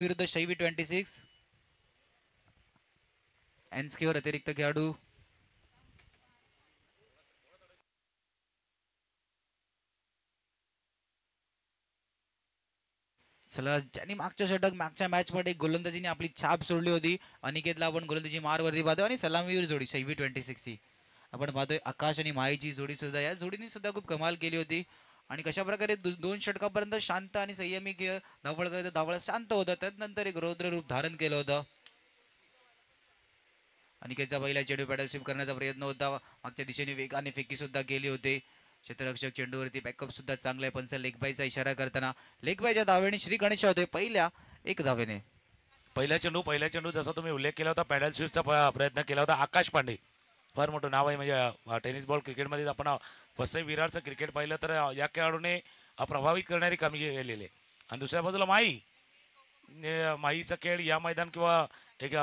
विरुद्ध शैवी 26 एनस्केवर अतिरिक्त खेळाडू चला ज्यांनी मागच्या षटक मागच्या मॅच मध्ये गोलंदाजीने आपली छाप सोडली होती अनिकेतला आपण गोलंदाजी मारवरती पाहतोय आणि सलामीवीर जोडी शैवी 26 ची आपण पाहतोय आकाश आणि माईची जोडी सुद्धा या जोडीने सुद्धा खूप कमाल केली होती आणि कशा प्रकारे दोन षटकापर्यंत शांत आणि संयमी धावपळ करत धावळ शांत होतं त्यानंतर एक रौद्र रूप धारण केलं होतं अनिकेतचा पहिला चेंडू पॅडल स्वीप करण्याचा प्रयत्न होता मागच्या दिशेने वेगाने फेकी सुद्धा केली होती क्षेत्ररक्षक चेंडूवरती बॅकअप सुद्धा चांगला आहे पंच लेग बायचा इशारा करताना लेग बायच्या धावेने श्री गणेश होते पहिल्या एक धावेने पहिला चेंडू जसा तुम्ही उल्लेख केला होता पॅडल स्वीपचा प्रयत्न केला होता आकाश पांडे फार मोठं नाव आहे म्हणजे टेनिस बॉल क्रिकेटमध्ये आपण वसई विरारचं क्रिकेट पाहिलं तर या खेळाडूने प्रभावित करणारी कामगिरी केलेली आहे आणि दुसऱ्या बाजूला माईचा खेळ या मैदान किंवा एक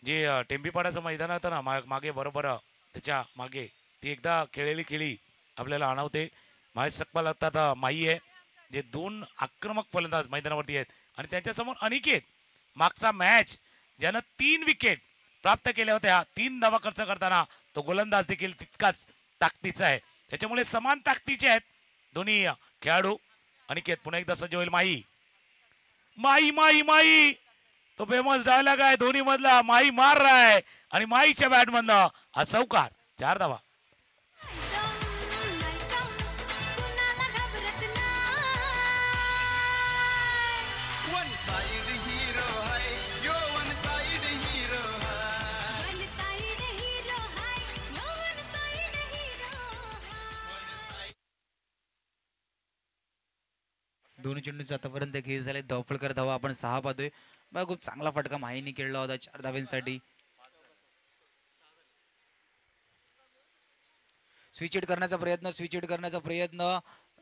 जे टेंबीपाड्याचं मैदान होतं ना मागे बरोबर त्याच्या मागे ती एकदा खेळलेली खेळी आपल्याला आणवते माई सकपाल आता माई आहे जे दोन आक्रमक फलंदाज मैदानावरती आहेत आणि त्यांच्यासमोर अनिकेत मागचा मॅच ज्यानं 3 विकेट प्राप्त केल्या होत्या 3 धावा खर्च करताना तो गोलंदाज देखील तितकाच ताकदीचा आहे त्याच्यामुळे समान ताकदीचे आहेत दोन्ही खेळाडू अनिकेत पुन्हा एकदा सज्ज होईल माई माई माई माई तो फेमस डायलॉग आहे दोन्ही मधला माई मार रहा है आणि माईच्या बॅट मधनं हा चौकार 4 धावा दोन्ही चेंडूंचे आतापर्यंत खेळ झाले धावपळ धावा आपण 6 पाहतोय बघा खूप चांगला फटका माहीने खेळला होता 4 धावांसाठी स्विच करण्याचा प्रयत्न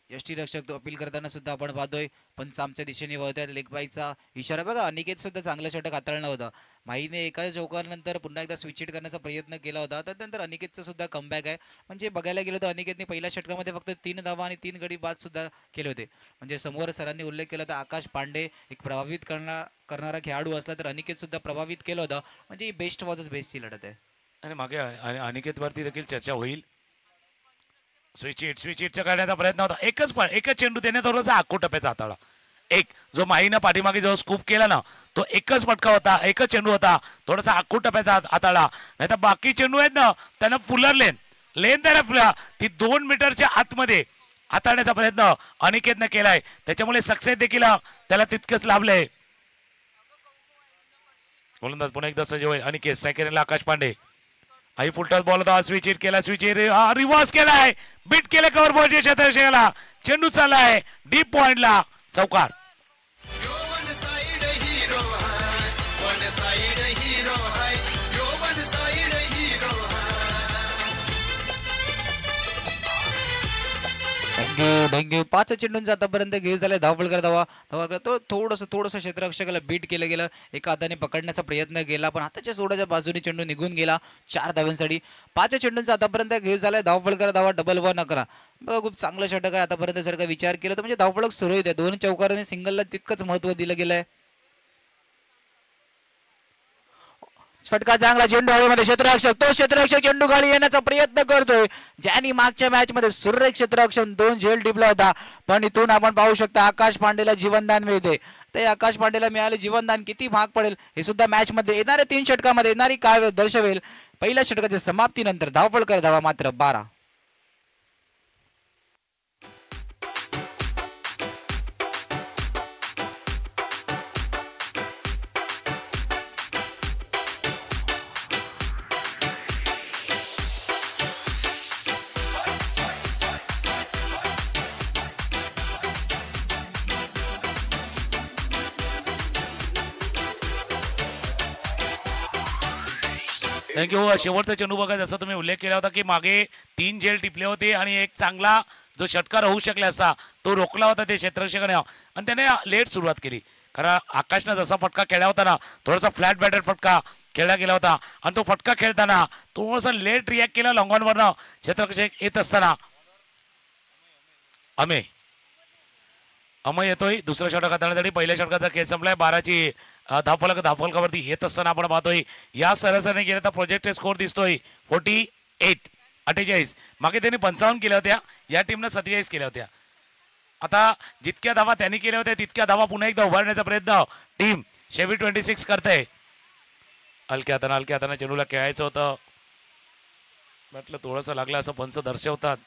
यष्टीरक्षक अपील करताना सुद्धा आपण पाहतोय पण आमच्या दिशेने वळतात लेग बायचा इशारा बघा अनिकेत सुद्धा चांगलं षटक हाताळलं होतं माहीने एका चौकारानंतर पुन्हा एकदा स्विच करण्याचा प्रयत्न केला होता त्यानंतर अनिकेतचं सुद्धा कमबॅक आहे म्हणजे बघायला गेलं तर अनिकेतने पहिल्या षटकामध्ये फक्त 3 धावा आणि 3 गडी बाद सुद्धा केले होते म्हणजे समोर सरांनी उल्लेख केला तर आकाश पांडे एक प्रभावित करणारा खेळाडू असला तर अनिकेत सुद्धा प्रभावित केलं होतं म्हणजे बेस्ट वॉजच बेस्टची लढत आहे आणि मागे अनिकेतवरती देखील चर्चा होईल स्विच इटचा काढण्याचा प्रयत्न होता एकच चेंडू त्याने थोडासा आखू टप्प्याचा हाताळा एक जो माहीनं पाठीमागे जो स्कूप केला ना तो एकच फटका होता एकच चेंडू होता थोडासा आखू टप्प्याचा हाताळा नाही तर बाकी चेंडू आहेत ना त्यांना फुलर लेन त्याला फुला ती 2 मीटरच्या आतमध्ये हाताळण्याचा प्रयत्न अनिकेतनं केलाय त्याच्यामुळे सक्सेस देखील त्याला तितकंच लाभलंय गोलंदाज पुन्हा एकदा सज्ज होईल अनिकेत सेकंडला आकाश पांडे आई फुलटॉस बॉल होता स्विच केला रिव्हर्स केलाय बीट केलं कव्हर बॉलच्या क्षेत्ररक्षकाला चेंडू चाललाय डीप पॉइंटला चौकार थँक्यू 5 चेंडूंचा आतापर्यंत घेत झालाय धावपळ धावा तो थोडंसं क्षेत्ररक्षकाला बीट केलं गेलं एका हाताने पकडण्याचा प्रयत्न केला पण हाताच्या सोडाच्या बाजूने चेंडू निघून गेला 4 धावांसाठी 5 चेंडूंचा आतापर्यंत घेत झालाय धावपळ धावा डबल 1 अकरा खूप चांगलं षटक आहे आतापर्यंत जर का विचार केला तर म्हणजे धावपळ सुरळीत आहे 2 चौकाराने सिंगलला तितकंच महत्व दिलं गेलंय फटका चांगला चेंडू हवेमध्ये क्षेत्ररक्षक चेंडू खाली येण्याचा प्रयत्न करतोय ज्यांनी मागच्या मॅच मध्ये सुरेख क्षेत्ररक्षक 2 झेल टिपला होता पण इथून आपण पाहू शकता आकाश पांडेला जीवनदान मिळते ते आकाश पांडेला मिळाले जीवनदान किती भाग पडेल हे सुद्धा मॅच मध्ये येणाऱ्या 3 षटकामध्ये येणारी काळ दर्शवेल पहिल्या षटकाच्या समाप्तीनंतर धावपळ धावा मात्र 12 थँक्यू शेवटचा चेंडू बघा जसं तुम्ही उल्लेख केला होता की मागे 3 झेल टिपले होते आणि एक चांगला जो षटकार होऊ शकला असता तो रोखला होता ते क्षेत्ररक्षकाने आणि त्याने लेट सुरुवात केली कारण आकाशनं जसा फटका खेळला होता ना थोडासा फ्लॅट बॅटर फटका खेळला गेला होता आणि तो फटका खेळताना थोडासा लेट रिॲक्ट केला लॉंग ऑनवरनं क्षेत्ररक्षक येत असताना अमे अमय येतोय दुसरं षटक हाताळण्यासाठी. पहिल्या षटकाचा खेळ संपलाय. 12ची धावफलकावरती येत असताना आपण पाहतोय या सरासरीने गेल्या तर प्रोजेक्ट स्कोर दिसतोय 48. मागे त्यांनी 55 केल्या होत्या, या टीमनं 47 केल्या होत्या. आता जितक्या धावा त्यांनी केल्या होत्या तितक्या धावा पुन्हा एकदा उभारण्याचा प्रयत्न टीम शेवी 26 करते. हलक्या हाताने चेंडूला खेळायचं होतं, म्हटलं थोडंसं लागलं असं पंच दर्शवतात.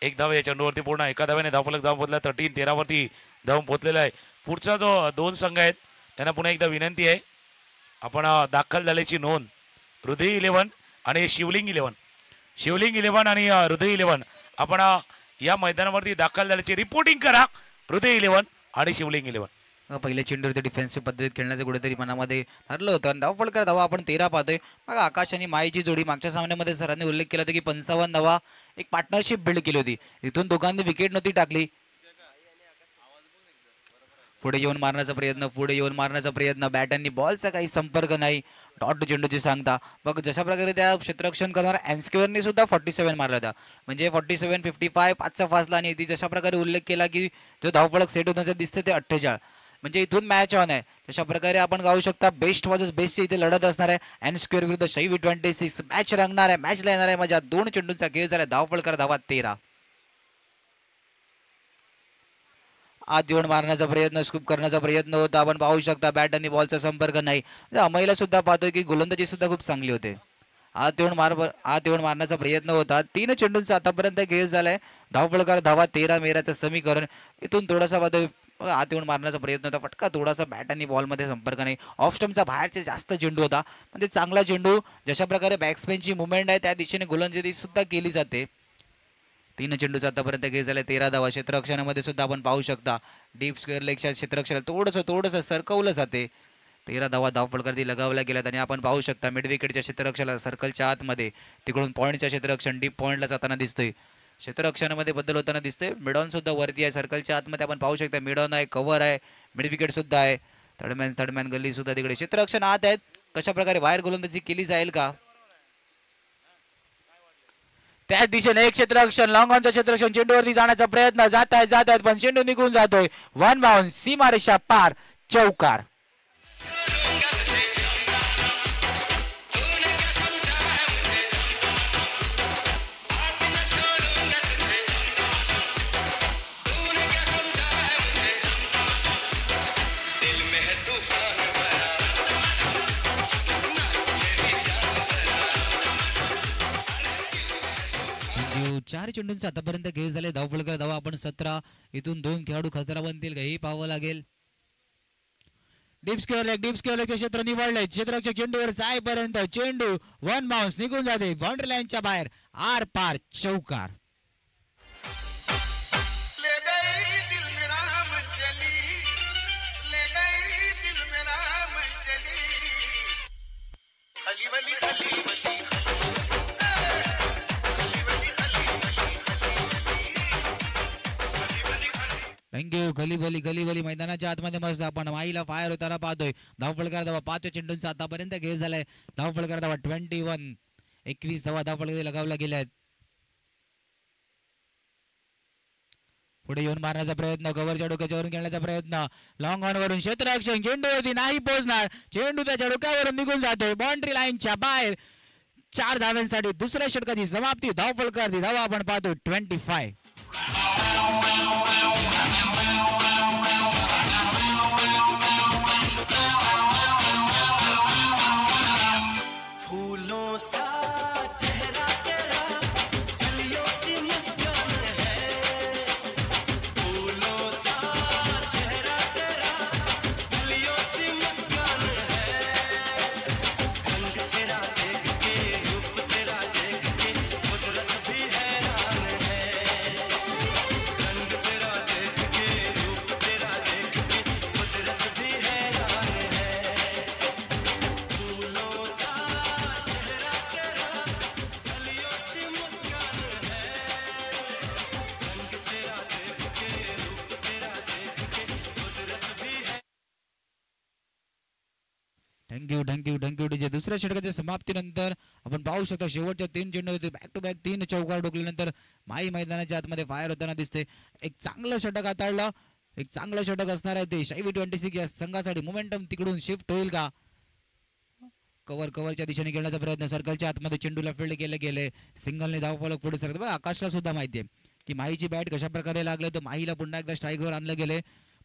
एक धाव या चेंडूवरती पूर्ण, एका धाव्याने धावफलक जाऊन पोहोचला. 13 वरती धावून पोहोचलेला आहे. पुढचा जो 2 संघ आहेत त्यांना पुन्हा एकदा विनंती आहे, आपण दाखल झाल्याची नोंद हृदय 11 आणि शिवलिंग 11 आणि हृदय 11 आपण या मैदानावरती दाखल झाल्याची रिपोर्टिंग करा. हृदय 11 आणि शिवलिंग 11. पहिल्या चेंडूवरती डिफेन्सिव्ह पद्धतीत खेळण्याचं कुठेतरी मनामध्ये ठरलं होतं. धावफलक धावा आपण 13 पाहतोय. मग आकाश आणि माईची जोडी मागच्या सामन्यामध्ये सरांनी उल्लेख केला होता की 55 धावा एक पार्टनरशिप बिल्ड केली होती. इथून दोघांनी विकेट नव्हती टाकली. पुढे येऊन मारण्याचा प्रयत्न बॅट आणि बॉलचा काही संपर्क नाही. डॉट चेंडूची सांगता बघ जशा प्रकारे त्या क्षेत्ररक्षण करणार अँस्क्वेअरने सुद्धा 47 मारला होता. म्हणजे 47, 55 5चा फासला. आणि ती जशा प्रकारे उल्लेख केला की जो धावफलक सेट होण्याचं दिसते ते 48. म्हणजे इथून मॅच ऑन आहे. तशा प्रकारे आपण गाऊ शकता बेस्ट वर्सेस बेस्टची इथे लढत असणार आहे. अँस्क्वेअर विरुद्ध शेवी 26 मॅच रंगणार आहे. मॅचला येणार आहे माझ्या 2 चेंडूंचा खेळ झाला. धावफलक धावा 13. आत येऊन मारण्याचा प्रयत्न, स्कूप करण्याचा प्रयत्न होता. आपण पाहू शकता बॅट आणि बॉलचा संपर्क नाही. अमयला सुद्धा पाहतोय की गोलंदाजी सुद्धा खूप चांगली होते. आत येऊन मारण्याचा प्रयत्न होता. 3 चेंडूंचा आतापर्यंत खेळ झालाय. धावफलकार धावा 13 मेराचं समीकरण. इथून थोडासा पाहतोय आत येऊन मारण्याचा प्रयत्न होता. फटका थोडासा बॅट आणि बॉलमध्ये संपर्क नाही. ऑफ स्टंपचा बाहेरचा जास्त चेंडू होता. म्हणजे चांगला चेंडू. जशा प्रकारे बॅट्समॅनची मुवमेंट आहे त्या दिशेने गोलंदाजी सुद्धा केली जाते. 3 चेंडूचा आतापर्यंत खेळ झाला. 13 धावा. क्षेत्ररक्षणामध्ये सुद्धा आपण पाहू शकता डीप स्क्वेअर लेगच्या क्षेत्ररक्षणाला थोडंसं सरकवलं जाते. 13 धावा धावफलकावरती लगावल्या गेल्यात. आणि आपण पाहू शकता मिड विकेटच्या क्षेत्ररक्षणाला सर्कलच्या आतमध्ये तिकडून पॉईंटच्या क्षेत्ररक्षण डीप पॉईंटला जाताना दिसतोय. क्षेत्ररक्षणामध्ये बदल होताना दिसतोय. मिडॉन सुद्धा वरती आहे. सर्कलच्या आतमध्ये आपण पाहू शकता मिडॉन आहे, कव्हर आहे, मिड विकेट सुद्धा आहे. थर्डमॅन गल्ली सुद्धा तिकडे. क्षेत्ररक्षण आत आहेत. कशा प्रकारे बाहेर गोलंदाजी केली जाईल का त्याच दिशेने एक क्षेत्ररक्षण लॉंग ऑनचं क्षेत्ररक्षण चेंडूवरती जाण्याचा प्रयत्न जात आहेत पण चेंडू निघून जातोय. 1 बाउन्स सीमारेषा पार. चौकार. चार चेंडूंचा आतापर्यंत खेळ झाले. धावफलक धावा आपण 17. इथून 2 खेळाडू खतरा बनतील का हे पाहावं लागेल. डीप स्क्वेअर लेगचे क्षेत्र निवडले. क्षेत्ररक्षक चेंडूवर जाईपर्यंत चेंडू 1 बाउन्स निघून जाते बाउंड्री लाईनच्या बाहेर. आर पार. चौकार. थँक्यू. गलीबली मैदानाच्या आतमध्ये मस्त आपण माईला फायर होताना पाहतोय. धावफलकार धावा 5 चेंडूंचा आतापर्यंत खेळ झालाय. धावफलकार धावा 21. 21 धावा धावफलकावरती लगावल्या गेल्या आहेत. पुढे येऊन मारण्याचा प्रयत्न, कव्हरच्या डोक्यावरून खेळण्याचा प्रयत्न, लॉंग ऑन वरून क्षेत्ररक्षण चेंडूवरती नाही पोहोचणार. चेंडू त्याच्या डोक्यावरून निघून जातोय बाउंड्री लाईनच्या बाहेर. 4 धावांसाठी दुसऱ्या षटकाची समाप्ती. धावफलकार धावा आपण पाहतो 25. थँक्यू. दुसऱ्या षटकाच्या समाप्तीनंतर आपण पाहू शकता शेवटच्या 3 चेंडू होते. बॅक टू बॅक 3 चौकार ठोकल्यानंतर माई मैदानाच्या आतमध्ये फायर होताना दिसते. एक चांगलं षटक हाताळलं एक चांगलं षटक असणार आहे ते. शाईवी 26 या संघासाठी मोमेंटम तिकडून शिफ्ट होईल का? कव्हरच्या दिशेने खेळण्याचा प्रयत्न, सर्कलच्या आतमध्ये चेंडूला फील्ड केले गेले, सिंगलने धावफलक पुढे सरकत. बघा आकाशला सुद्धा माहिती आहे की माहीची बॅट कशा प्रकारे लागले, तर माहीला पुन्हा एकदा स्ट्राईकवर आणलं गेले.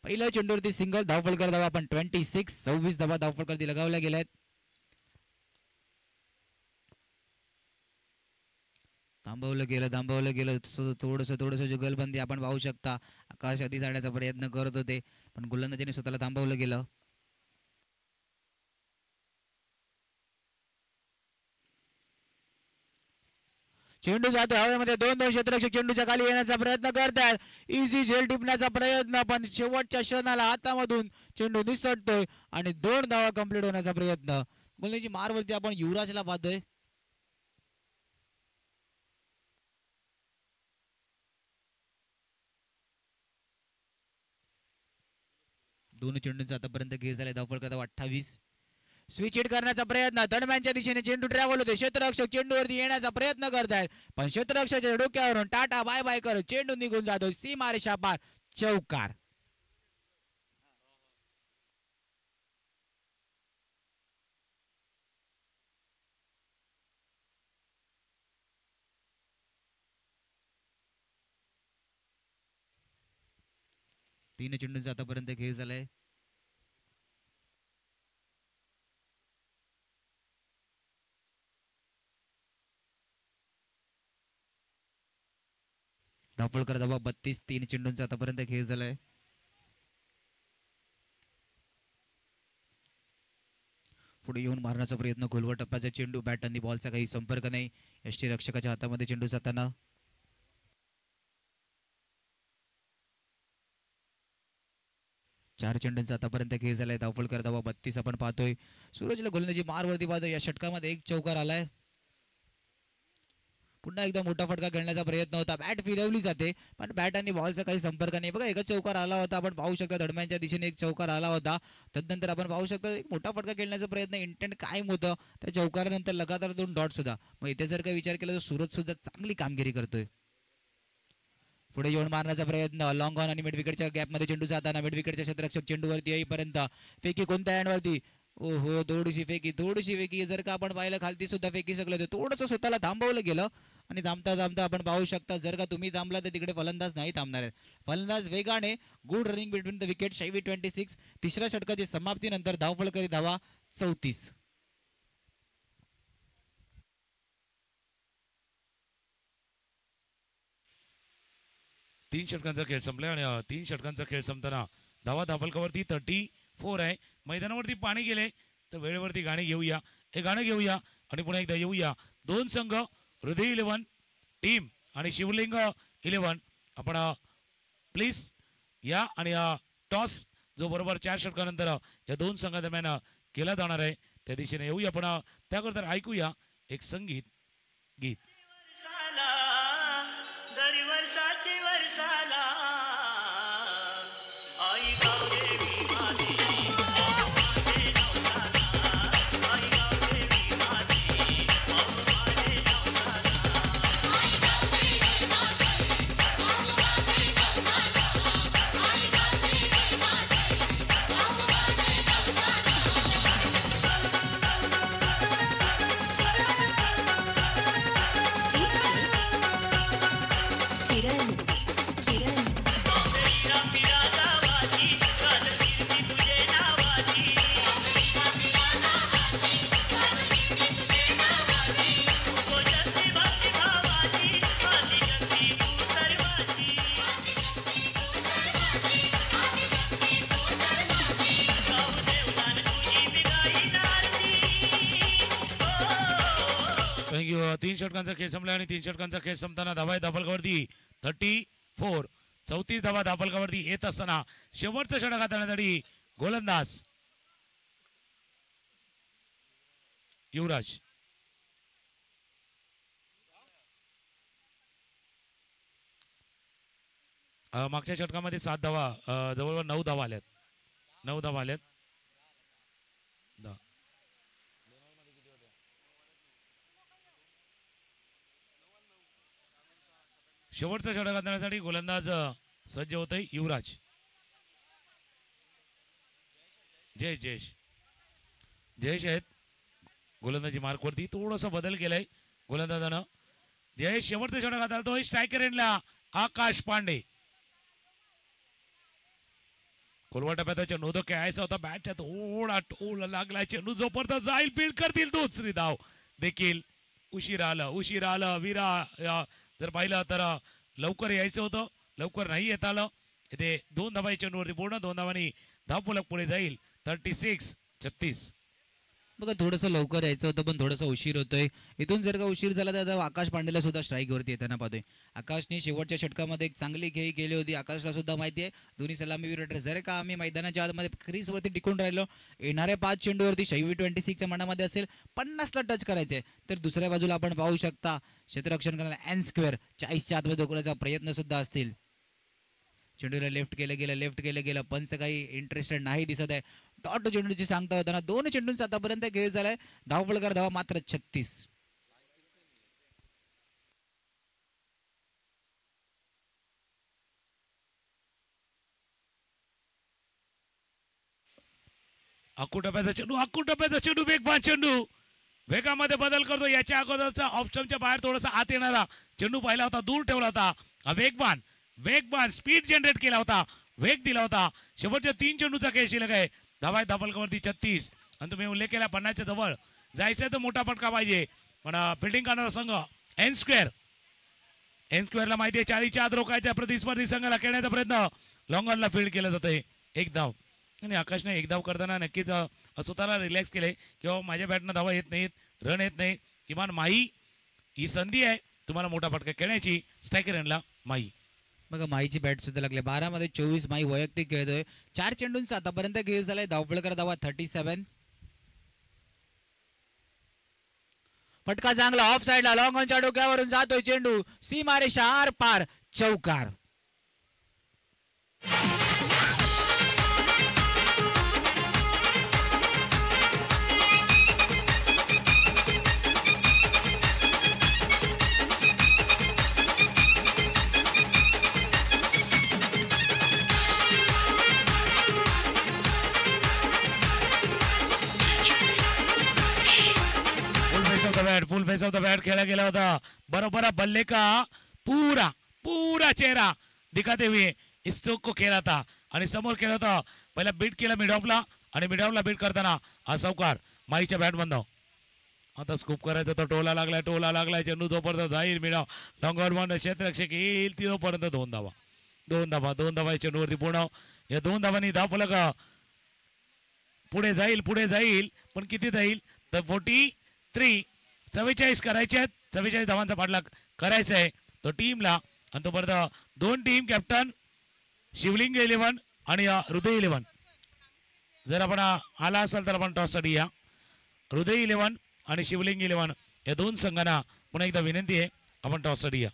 पहिल्या चेंडूवरती सिंगल, धावफलकर धावा पण 26 धावा धावफलकरती लगावल्या गेल्या आहेत. थांबवलं गेलं थोडस जुगलबंदी आपण पाहू शकता. आकाश आधी जाण्याचा प्रयत्न करत होते पण गोलंदाजीने स्वतःला थांबवलं गेलं. चेंडू जातो हवेमध्ये, दोन क्षेत्ररक्षक चेंडूच्या खाली येण्याचा प्रयत्न करतात. इझी झेल टिपण्याचा प्रयत्न पण शेवटच्या क्षणाला हातामधून चेंडू निसटतोय आणि 2 धावा कंप्लीट होण्याचा प्रयत्न. गोलंदाजी मारवरती आपण युवराजला पाहतोय. दोन चेंडूंचा आतापर्यंत खेळ झालाय. धावफल करता 28. स्विच हिट करण्याचा प्रयत्न, दरम्यानच्या दिशेने चेंडू ट्रॅव्हल होते. क्षेत्ररक्षक चेंडूवरती येण्याचा प्रयत्न करतायत पण क्षेत्ररक्षकाच्या डोक्यावरून टाटा बाय बाय करत चेंडू निघून जातो सीमारेषा पार. चौकार. तीन चेंडूंचा आतापर्यंत खेळ झालाय. धावफलकर धावा 32. 3 चेंडूंचा आतापर्यंत खेळ झालाय. पुढे येऊन मारण्याचा प्रयत्न, खोलवर टप्प्याचा चेंडू, बॅट आणि बॉलचा काही संपर्क नाही. यष्टीरक्षकाच्या हातामध्ये चेंडू जाताना 4 चेंडूंचा आतापर्यंत खेळ झालाय. धावफलकर धावा 32 आपण पाहतोय. सूरजला गोलंदाजी मारवरती पाहतोय. या षटकामध्ये 1 चौकार आलाय. पुन्हा एकदा मोठा फटका खेळण्याचा प्रयत्न होता, बॅट फिरवली जाते पण बॅट आणि बॉलचा काही संपर्क नाही. बघा एकच चौकार आला होता, आपण पाहू शकता दरम्यानच्या दिशेने 1 चौकार आला होता. तदनंतर आपण पाहू शकता एक मोठा फटका खेळण्याचा प्रयत्न, इंटेंट कायम होतं. त्या चौकारानंतर लगातार 2 डॉट सुद्धा. मग इथे जर काही विचार केला तर सूरज सुद्धा चांगली कामगिरी करतोय. पुढे येऊन मारण्याचा प्रयत्न, लॉंग ऑन आणि मिड विकेटच्या गॅपमध्ये चेंडू जाताना मिड विकेटच्या क्षेत्ररक्षक चेंडूवरती येईपर्यंत फेकी कोणत्या हँडवरती. ओहो, थोडीशी फेकी जर का आपण पाहिलं खालती सुद्धा फेकी शकलो होते. थोडंसं स्वतःला थांबवलं गेलं आणि थांबता आपण पाहू शकता जर का तुम्ही थांबला तर तिकडे फलंदाज नाही थांबणार आहेत. फलंदाज वेगाने, good running between the wicket. शाईवी 26. तिसऱ्या षटकाची समाप्तीनंतर धावफलकरी धावा 34. 3 षटकांचा खेळ संपलाय आणि 3 षटकांचा खेळ संपताना धावा धावफलकावरती 34 आहे. मैदानावरती पाणी गेले तर वेळेवरती गाणी घेऊया, हे गाणं घेऊया आणि पुन्हा एकदा येऊया. 2 संघ, हृदय 11 टीम आणि शिवलिंग 11, आपण प्लीज या आणि टॉस जो बरोबर 4 षटकानंतर या 2 संघादरम्यान केला जाणार आहे त्या दिशेने येऊया. पण त्याकरता ऐकूया एक संगीत गीत. थँक्यू. 3 षटकांचा खेळ संपला आणि 3 षटकांचा खेळ संपताना धावा धावफलकावरती 34. 34 धावा धावफलकावरती येत असताना शेवटचा षटक हाताळण्यासाठी गोलंदाज युवराज. मागच्या षटकामध्ये 7 धावा, जवळजवळ 9 धावा आल्यात. 9 धावा आल्यात. शेवटचा षटक हाताळण्यासाठी गोलंदाज सज्ज होतय युवराज. जयेश आहेत गोलंदाजी मार्कवरती थोडासा बदल केलाय गोलंदाजानं. जयेश शेवटचा षटक हाताळतोय. स्ट्रायकर एंडला आकाश पांडे. कोलवा टप्प्यात चेंडू तो खेळायचा होता. बॅटच्या थोडा टोल लागला. चेंडू जोपर्यंत जाईल फील्ड करतील दुसरी धाव देखील उशीर आलं. जर पाहिलं तर लवकर यायचं होतं, लवकर नाही येत आलं. इथे 2 धावांच्या चेंडूवरती पूर्ण 2 धावांनी धावफलक पुढे जाईल. 36-36. बघा थोडंसं लवकर यायचं होतं पण थोडंसं उशीर होतोय. इथून जर का उशीर झाला तर आता आकाश पांडेला सुद्धा स्ट्राईकवरती येताना पाहतोय. आकाशने शेवटच्या षटकामध्ये एक चांगली खेळी केली होती. आकाशला सुद्धा माहिती आहे दोन्ही सलामीवीर जर का आम्ही मैदानाच्या आतमध्ये क्रीजवरती टिकून राहिलो, येणाऱ्या 5 चेंडूवरती 26च्या मनामध्ये असेल 50ला टच करायचे तर दुसऱ्या बाजूला आपण पाहू शकता क्षेत्ररक्षण करण्याला एन स्क्वेअर 40च्या आतमध्ये ढोकण्याचा प्रयत्न सुद्धा असतील. चेंडूला लेफ्ट केलं गेलं पंच काही इंटरेस्टेड नाही दिसत आहे. डॉट चेंडूची सांगता होताना 2 चेंडूंचा आतापर्यंत खेळ झालाय. धावफलकर धावा मात्र 36. टप्प्याचा चेंडू वेगवान चेंडू वेगामध्ये बदल करतो. याच्या अगोदरचा ऑप्शनच्या बाहेर थोडासा आत येणारा चेंडू पाहिला होता, दूर ठेवला होता. वेगवान स्पीड जनरेट केला होता, वेग दिला होता. शेवटच्या 3 चेंडूचा खेळ शिल्लक आहे. धावा धावफलकावरती 36. आणि तुम्ही उल्लेख केला 50च्या जवळ जायचंय तर मोठा फटका पाहिजे. पण फिल्डिंग करणारा संघ एन स्क्वेअरला माहिती आहे 40च्या आत रोखायच्या प्रतिस्पर्धी संघाला खेळण्याचा प्रयत्न. लॉंगॉनला फील्ड केलं जातंय. एक धाव. आणि आकाशने एक धाव करताना नक्कीच स्वतःला रिलॅक्स केले किंवा माझ्या बॅटनं धावा येत नाहीत, रन येत नाहीत. किमान माही ही संधी आहे तुम्हाला मोठा फटका खेळण्याची. स्ट्रायकर एंडला माही. बघा माहीची बॅट सुद्धा लागले. 12 मध्ये 24 माही वैयक्तिक खेळतोय. 4 चेंडूंचा आतापर्यंत खेळ झालाय. धावफलकर धावा 37. फटका चांगला ऑफ साइडला लॉंग ऑनच्या डोक्यावरून जातोय चेंडू सीमारेषा आर पार चौकार. फुल फेस ऑफ द बॅट खेळला गेला होता. बरोबर बल्ले का पूरा चेहरा दिखाते हुए स्ट्रोक को खेळा था आणि समोर खेळला होता. पहिला बीट केला मिड ऑफला आणि मिड ऑफला बीट करताना हा चौकार माईच्या बॅट बंद. आता स्कूप करायचा तर टोला लागलाय चेंडू जोपर्यंत जाईल मिड ऑफ लॉंगर वन क्षेत्ररक्षक येईल तोपर्यंत 2 धावा चेंडूवरती पूर्ण. या 2 धावांनी धावफलक पुढे जाईल पण किती जाईल तर 43. 44 करायचे आहेत. 44 धावांचा पाठलाग करायचा आहे तो टीमला. आणि तोपर्यंत 2 टीम कॅप्टन शिवलिंग 11 आणि हृदय 11. जर आपण आला असाल तर आपण टॉससाठी या. हृदय 11 आणि शिवलिंग 11 या 2 संघांना पुन्हा एकदा विनंती आहे आपण टॉससाठी या.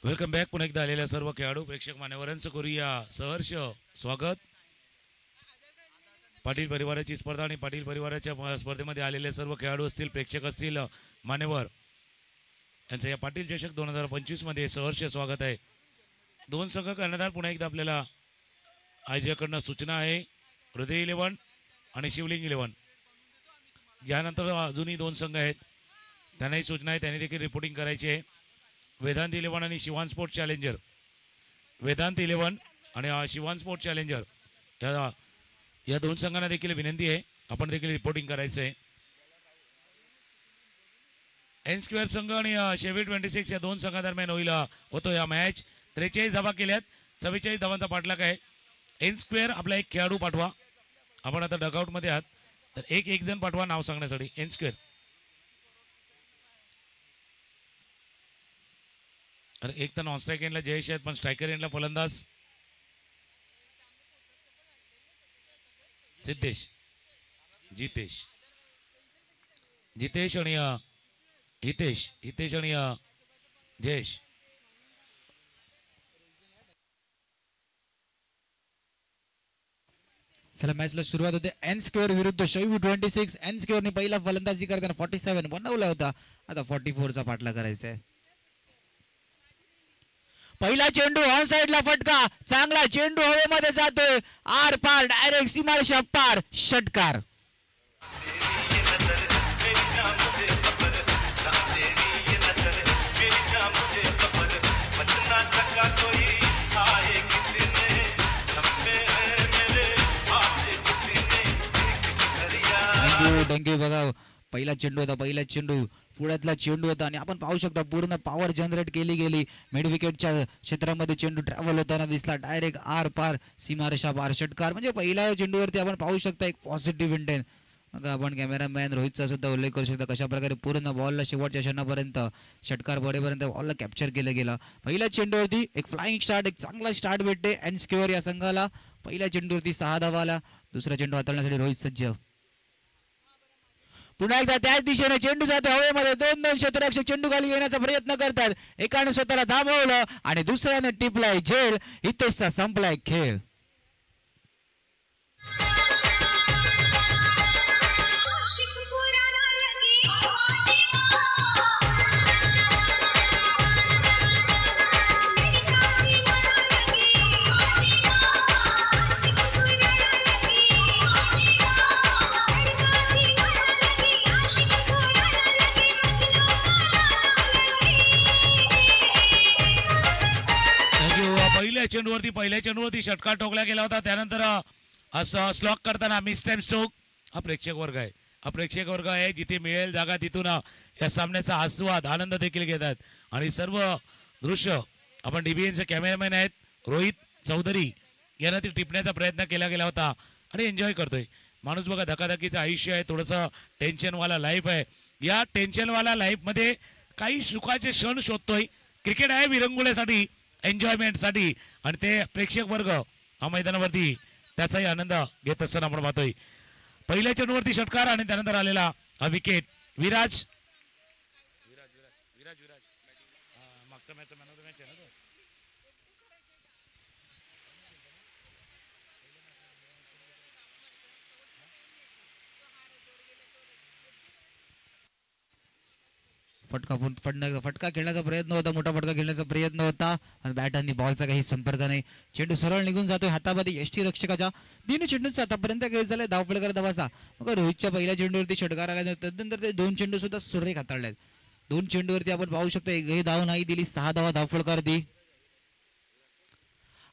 Welcome back. पुन्हा एकदा आलेल्या सर्व खेळाडू प्रेक्षक मान्यवरांचं करूया सहर्ष स्वागत. पाटील परिवाराची स्पर्धा आणि पाटील परिवाराच्या स्पर्धेमध्ये आलेले सर्व खेळाडू असतील, प्रेक्षक असतील, मान्यवर यांचं या पाटील चषक 2025 मध्ये सहर्ष स्वागत आहे. दोन संघ कर्णधार पुन्हा एकदा आपल्याला आयोजकांकडून सूचना आहे. हृदय 11 आणि शिवलिंग 11. यानंतर अजूनही दोन संघ आहेत, त्यांनाही सूचना आहे, त्यांनी देखील रिपोर्टिंग करायची आहे. वेदांत 11 आणि शिवान स्पोर्ट चॅलेंजर. वेदांत 11 आणि शिवान स्पोर्ट चॅलेंजर या दोन संघांना देखील विनंती आहे, आपण देखील रिपोर्टिंग करायचं आहे. एन स्क्वेअर संघ आणि शेवी 26 या दोन संघादरम्यान होतो या मॅच. 43 धावा केल्यात, 44 धावांचा पाठलाग आहे. एन स्क्वेअर आपला एक खेळाडू पाठवा. आपण आता डगआउटमध्ये आहात तर एक जण पाठवा नाव सांगण्यासाठी. एन स्क्वेअर आणि एक तर नॉन स्ट्राईक एंडला जयेश आहेत, पण स्ट्रायकर एंडला फलंदाज सिद्धेश, जितेश आणि हितेश आणि जयेश. चला मॅचला सुरुवात होते. एन स्क्वेअर विरुद्ध शैवी 26. एन स्क्वेअरने पहिला फलंदाजी करताना 47 बनवला होता, आता 44चा पाठला करायचा आहे. पहिला चेंडू ऑन साइडला फटका, चांगला चेंडू हवेमध्ये जातोय, आर पार डायरेक्ट सीमारेषा पार, षटकार. थँक्यू. बघा पहिला चेंडू होता, पहिला चेंडू पुढ्यातला चेंडू होता आणि आपण पाहू शकता पूर्ण पॉवर जनरेट केली गेली. मिड विकेटच्या क्षेत्रामध्ये चेंडू ट्रॅव्हल होताना दिसला, डायरेक्ट आर पार सीमारेषा पार, षटकार. म्हणजे पहिल्या चेंडूवरती आपण पाहू शकता एक पॉझिटिव्ह इंटेन. मग आपण कॅमेरामॅन रोहितचा सुद्धा उल्लेख करू शकता कशा प्रकारे पूर्ण बॉलला शेवटच्या क्षणापर्यंत षटकार पडेपर्यंत बॉलला कॅप्चर केलं गेलं. पहिल्या चेंडूवरती एक फ्लाइंग स्टार्ट, एक चांगला स्टार्ट भेटते एन स्क्वेअर या संघाला. पहिल्या चेंडूवरती 6 धावाला. दुसरा चेंडू हाताळण्यासाठी रोहित सज्ज. पुन्हा एकदा त्याच दिशेने चेंडू जातो हवेमध्ये. दोन क्षेत्ररक्षक चेंडू खाली येण्याचा प्रयत्न करतात. एकाने स्वतःला थांबवलं आणि दुसऱ्याने टिपलाय झेल. हितेशचा संपलाय खेळ. पहिल्या चेंडूवरती षटकार ठोकला गेला होता. त्यानंतर असं स्लॉक करताना मिस टाइम स्ट्रोक. हा प्रेक्षक वर्ग आहे, हा प्रेक्षक वर्ग आहे जिथे मिळेल जागा तिथून या सामन्याचा आस्वाद आनंद देखील घेतात. आणि सर्व दृश्य आपण डीबीएनचे कॅमेरामॅन आहेत रोहित चौधरी यांना ती टिपण्याचा प्रयत्न केला गेला होता आणि एन्जॉय करतोय माणूस. बघा धकाधकीचं आयुष्य आहे, थोडंसं टेन्शनवाला लाईफ आहे. या टेन्शनवाला लाईफमध्ये काही सुखाचे क्षण शोधतोय. क्रिकेट आहे विरंगुळ्यासाठी, एन्जॉयमेंटसाठी, आणि ते प्रेक्षक वर्ग हा मैदानावरती त्याचाही आनंद घेत असताना आपण पाहतोय. पहिल्या चेंडूवरती षटकार आणि त्यानंतर आलेला हा विकेट. विराज मागचा match man of the match आहे ना. फटका खेळण्याचा प्रयत्न होता, मोठा फटका खेळण्याचा प्रयत्न होता आणि बॅट आणि बॉलचा काही संपर्क नाही. चेंडू सरळ निघून जातोय हातामध्ये यष्टी रक्षकाच्या. 3 चेंडूचा आतापर्यंत काही झालाय धावफलकर धावाचा. मग रोहितच्या पहिल्या चेंडूवरती षटकार आला, त्यानंतर ते 2 चेंडू सुद्धा सुरेख हाताळलेत. 2 चेंडूवरती आपण पाहू शकता एकही धाव नाही दिली, 6 धावा धावफलकर दी.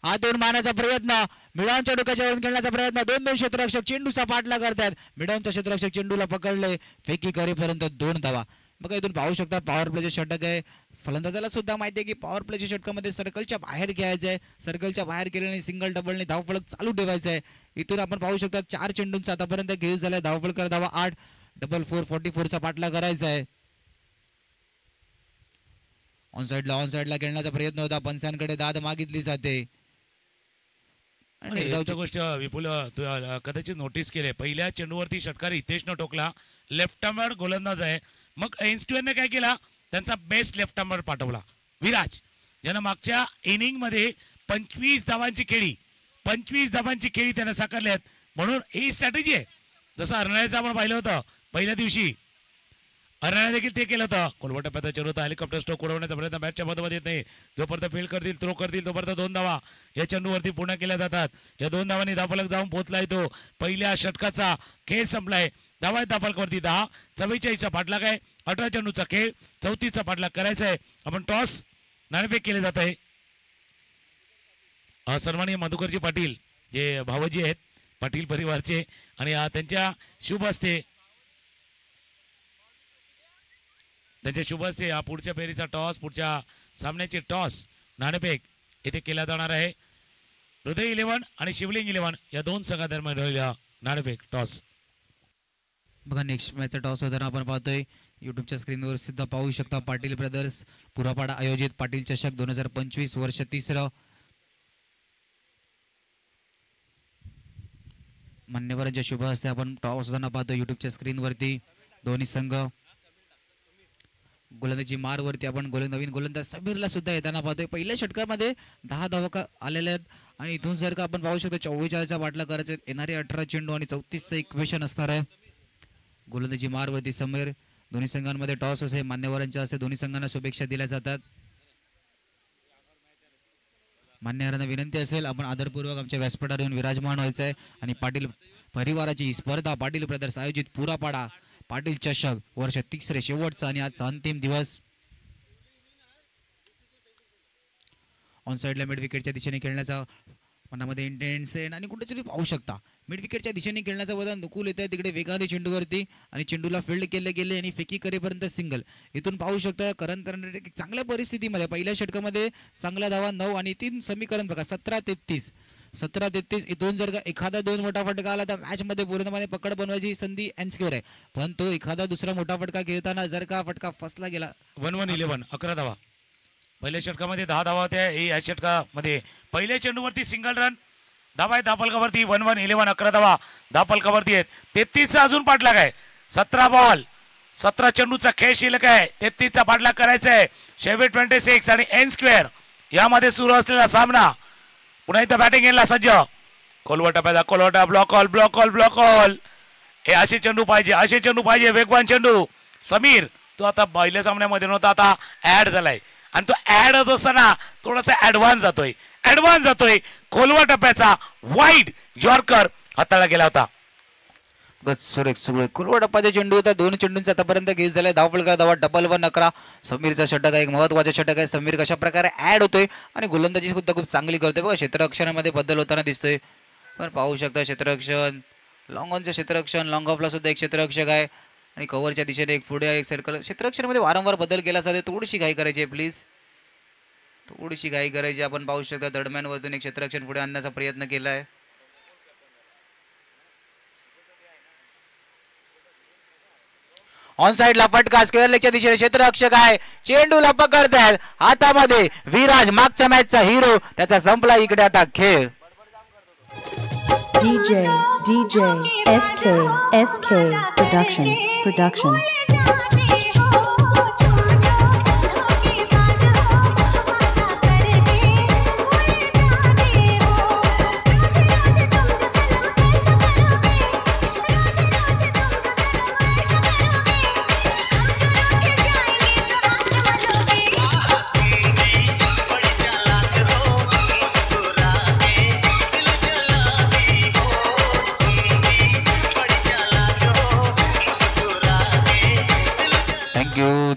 आतून मारण्याचा प्रयत्न, मिडॉनच्या डोक्याच्या वरून खेळण्याचा प्रयत्न. 2 क्षेत्ररक्षक चेंडूचा पाठला करतात. मिडॉनचा क्षेत्ररक्षक चेंडूला पकडले, फेकी करेपर्यंत 2 धावा. बघा इथून पाहू शकता पॉवर प्लेचे षटक आहे. फलंदाजाला सुद्धा माहिती आहे की पॉवर प्लेच्या षटकामध्ये सर्कलच्या बाहेर घ्यायचं आहे. सर्कलच्या बाहेर केल्याने सिंगल डबलने धावफलक चालू ठेवायचं आहे. इथून आपण पाहू शकता 4 चेंडूंचा आतापर्यंत खेळ झालाय. धावफलकर धावा 8, डबल 4 44चा पाठला करायचा आहे. ऑन साइडला खेळण्याचा प्रयत्न होता, पंचांकडे दाद मागितली जाते. आणि गोष्ट विपुल कदाचित नोटीस केले, पहिल्या चेंडूवरती षटकार हितेशनं टोकला. लेफ्ट आर्मर गोलंदाज आहे. मग एन स्क्वेअरने काय केला, त्यांचा बेस्ट लेफ्ट आर्मर पाठवला विराज. ज्यानं मागच्या इनिंग मध्ये 25 धावांची खेळी त्यानं साकारल्यात. म्हणून ही स्ट्रॅटेजी आहे. जसं अर्नाळ्याचं आपण पाहिलं होतं पहिल्या दिवशी, अर्नाळ्या देखील ते केलं होतं. खोलवट टप्प्यात चेंडू होता, हेलिकॉप्टर स्ट्रोक उडवण्याचा प्रयत्न बॅटच्या मधोमध येत नाही. जोपर्यंत फील्ड करतील, थ्रो करतील तोपर्यंत 2 धावा या चेंडूवरती पूर्ण केल्या जातात. या 2 धावांनी धावफलक जाऊन पोहोचलाय तो. पहिल्या षटकाचा खेळ संपलाय. धावा धावफलकावरती 10. 44चा पाठलाग आहे. 18 चेंडूचा खेळ, 34चा पाठलाग करायचा आहे. आपण टॉस नाणेफेक केले जात आहे. सन्माननीय मधुकरजी पाटील जे भावजी आहेत पाटील परिवारचे, आणि त्यांच्या शुभ हस्ते हा पुढच्या फेरीचा टॉस, पुढच्या सामन्याची टॉस नाणेफेक येथे केला जाणार आहे. हृदय 11 आणि शिवलिंग 11 या 2 संघादरम्यान होईल नाणेफेक टॉस. बघा नेक्स्ट मॅचचा टॉस होताना आपण पाहतोय युट्यूबच्या स्क्रीनवर सुद्धा पाहू शकता. पाटील ब्रदर्स पुरापाडा आयोजित पाटील चषक 2025 वर्ष 3रं मान्यवरांच्या शुभ हस्ते आपण टॉस होताना पाहतो युट्यूबच्या स्क्रीनवरती. दोन्ही संघ गोलंदाजी मारवरती आपण नवीन गोलंदाज समीरला सुद्धा येताना पाहतोय. पहिल्या षटकामध्ये 10 धावा आलेल्या आहेत आणि इथून जर का आपण पाहू शकतो 44चा बाटला करायचा. येणारे 18 चेंडू आणि 34चं इक्वेशन असणार आहे. गोलंदाजी मारवरती समीर. दोन्ही संघांमध्ये टॉस असे मान्यवरांच्या हस्ते दोन्ही संघांना शुभेच्छा दिल्या जातात. मान्यवरांना विनंती असेल आपण आदरपूर्वक आमच्या व्यासपीठावर येऊन विराजमान व्हायचं आहे आणि पाटील परिवाराची ही स्पर्धा पाटील ब्रदर्स आयोजित पुरापाडा पाटील चषक वर्ष 3रे शेवटचा आणि आजचा अंतिम दिवस. ऑन साइडला मिड विकेटच्या दिशेने खेळण्याचा मनामध्ये इंटेन्स आहे आणि कुठेतरी पाहू शकता मिड विकेटच्या दिशेने खेळण्याचा वरदान नुकूल येत आहे. तिकडे वेगाने चेंडूवरती आणि चेंडूला फील्ड केले गेले आणि फेकी करेपर्यंत सिंगल. इथून पाहू शकता करण चांगल्या परिस्थितीमध्ये पहिल्या षटकामध्ये चांगल्या धावा 9 आणि 3 समीकरण बघा 17-33. इथून जर का एखादा 2 मोठा फटका आला तर मॅच मध्ये पूर्णपणे पकड बनवायची संधी एनस्क्युअर आहे. पण तो एखादा दुसरा मोठा फटका खेळताना जर का फटका फसला गेला 1-1-11 11 धावा पहिल्या षटकामध्ये 10 धावा होत्या. या षटकामध्ये पहिल्या चेंडूवरती सिंगल रन. धावा आहे धापलकावरती 1-1-11 11 धावा धापलकावरती आहेत. 33चा अजून पाठलाग आहे. 17 बॉल 17 चेंडूचा खेळ शिल्लक आहे. 33चा पाठलाग करायचा आहे. शेवट 26 आणि एन स्क्वेअर यामध्ये सुरू असलेला सामना. पुन्हा इथं बॅटिंग येईल सज्ज. कोलवटा ब्लॉक ऑल. हे असे चेंडू पाहिजे वेगवान चेंडू. समीर तो आता पहिल्या सामन्यामध्ये नव्हता, आता ऍड झालाय आणि तो ऍड होत असताना थोडासा ऍडव्हान्स जातोय. खोलवा टप्प्याचा वाईड यॉर्कर हाताळला गेला होता. सुरेख खोलवा टप्प्याचा चेंडू होता. 2 चेंडूंचा आतापर्यंत गेस झालाय. धावफलका धावा 1-1-11. समीरचा षटक आहे, एक महत्वाचा षटक आहे. समीर कशा प्रकारे ऍड होतोय आणि गोलंदाजी सुद्धा खूप चांगली करतोय. बघा क्षेत्ररक्षणामध्ये बदल होताना दिसतोय. पण पाहू शकता क्षेत्ररक्षण लॉंग ऑनचं क्षेत्ररक्षण, लॉंग ऑफला सुद्धा एक क्षेत्ररक्षक आहे आणि कव्हरच्या दिशेने एक पुढे एक सर्कल. क्षेत्ररक्षणामध्ये वारंवार बदल केला जातो. थोडीशी घाई करायची आहे प्लीज, थोडीशी घाई करायची. आपण पाहू शकता दरम्यानवरतून एक क्षेत्ररक्षण पुढे आणण्याचा प्रयत्न केलाय. ऑन साइडला फटका स्क्वेअर लेगच्या दिशेने क्षेत्ररक्षक आहे. चेंडूला पकडतायत हातामध्ये विराज, मागच्या मॅचचा हिरो. त्याचा संपला इकडे आता खेळ. DJ SK production.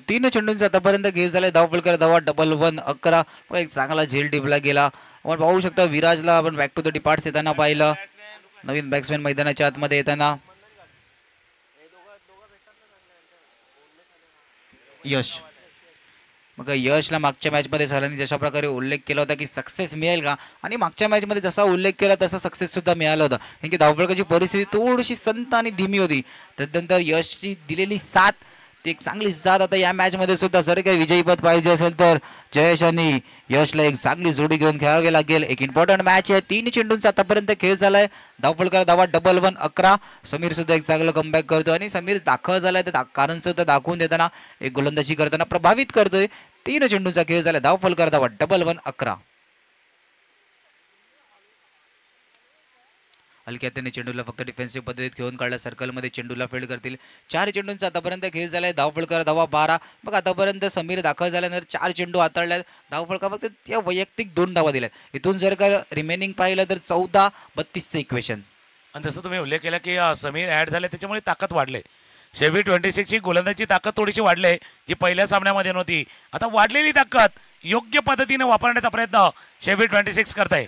तीन चेंडूंचा आतापर्यंत गेस झालाय. धावफलकर धावा 1-1-11. एक चांगला झेल टिपला गेला. आपण पाहू शकता विराजला आपण बॅक टू द डिपार्ट्स येताना पाहिलं. नवीन बॅट्समॅन मैदानाच्या आतमध्ये येताना यश. मग यशला मागच्या मॅचमध्ये सरांनी जशा प्रकारे उल्लेख केला होता की सक्सेस मिळेल का, आणि मागच्या मॅचमध्ये जसा उल्लेख केला तसा सक्सेस सुद्धा मिळाला होता. कारण की धावफलकाची परिस्थिती थोडीशी संत आणि धीमी होती. त्यानंतर यशची दिलेली साथ ती एक चांगली साथ आता या मॅचमध्ये सुद्धा जर काही विजयीपद पाहिजे असेल तर जयेश आणि यशला एक चांगली जोडी घेऊन खेळावी लागेल. एक इम्पॉर्टंट मॅच आहे. 3 चेंडूंचा आतापर्यंत खेळ झालाय. धावफलकर धावा 1-1-11. समीर सुद्धा एक चांगलं कमबॅक करतो आणि समीर दाखल झालाय तर कारण सुद्धा दाखवून देताना एक गोलंदाजी करताना प्रभावित करतोय. 3 चेंडूंचा खेळ झाला. धाव फलकार धावा डबल 1 11. हलक्या त्याने चेंडूला फक्त डिफेन्सिव्ह पद्धतीत घेऊन काढला. सर्कलमध्ये चेंडूला फील्ड करतील. 4 चेंडूंचा आतापर्यंत खेळ झालाय. धाव फलकार धावा 12. मग आतापर्यंत समीर दाखल झाल्यानंतर 4 चेंडू हाताळल्यात. धाव फलका फक्त त्या वैयक्तिक 2 धावा दिल्यात. इथून जर का रिमेनिंग पाहिलं तर 14-32चं इक्वेशन. आणि जसं तुम्ही उल्लेख केला की समीर ऍड झाले त्याच्यामुळे ताकद वाढले. शेवी 26 ची गोलंदाजी ताकद थोडीशी वाढली जी पहिल्या सामन्यामध्ये नव्हती. आता वाढलेली ताकद योग्य पद्धतीने वापरण्याचा प्रयत्न शेवी 26 करताय.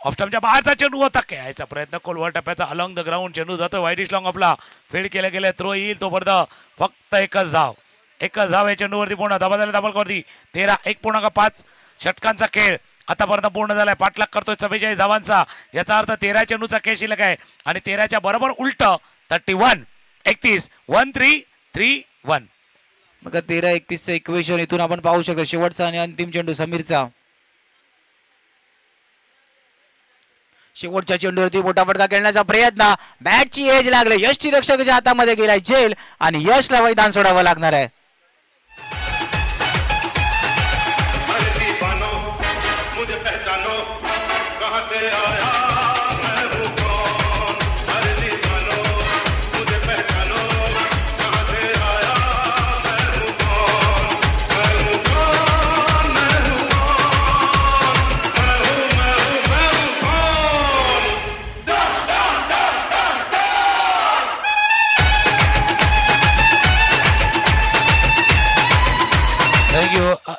ऑफस्टमच्या बाहेरचा चेंडू होता खेळायचा प्रयत्न खोलवर टप्प्याचा अलॉंग द ग्राउंड चेंडू जातो वाईट लॉंग आपला फील्ड केल्या गेले थ्रो येईल तोपर्यंत फक्त एकच धाव या चेंडूवरती पूर्ण धाबा झाले धाबलवरती 13-1.5 षटकांचा खेळ आतापर्यंत पूर्ण झालाय. पाठलाग करतोय 44 धावांचा. याचा अर्थ 13 चेंडूचा खेळ शिल्लक आहे आणि 13च्या बरोबर उलट 31-31 1-3-3-1. मग 13-31चं इक्वेशन इथून आपण पाहू शकतो. शेवटचा आणि अंतिम चेंडू समीरचा. शेवटच्या चेंडूवरती मोठा फटका खेळण्याचा प्रयत्न. बॅटची एज लागले. यष्टी रक्षकाच्या हातामध्ये गेलाय झेल आणि यशला मैदान सोडावं लागणार आहे.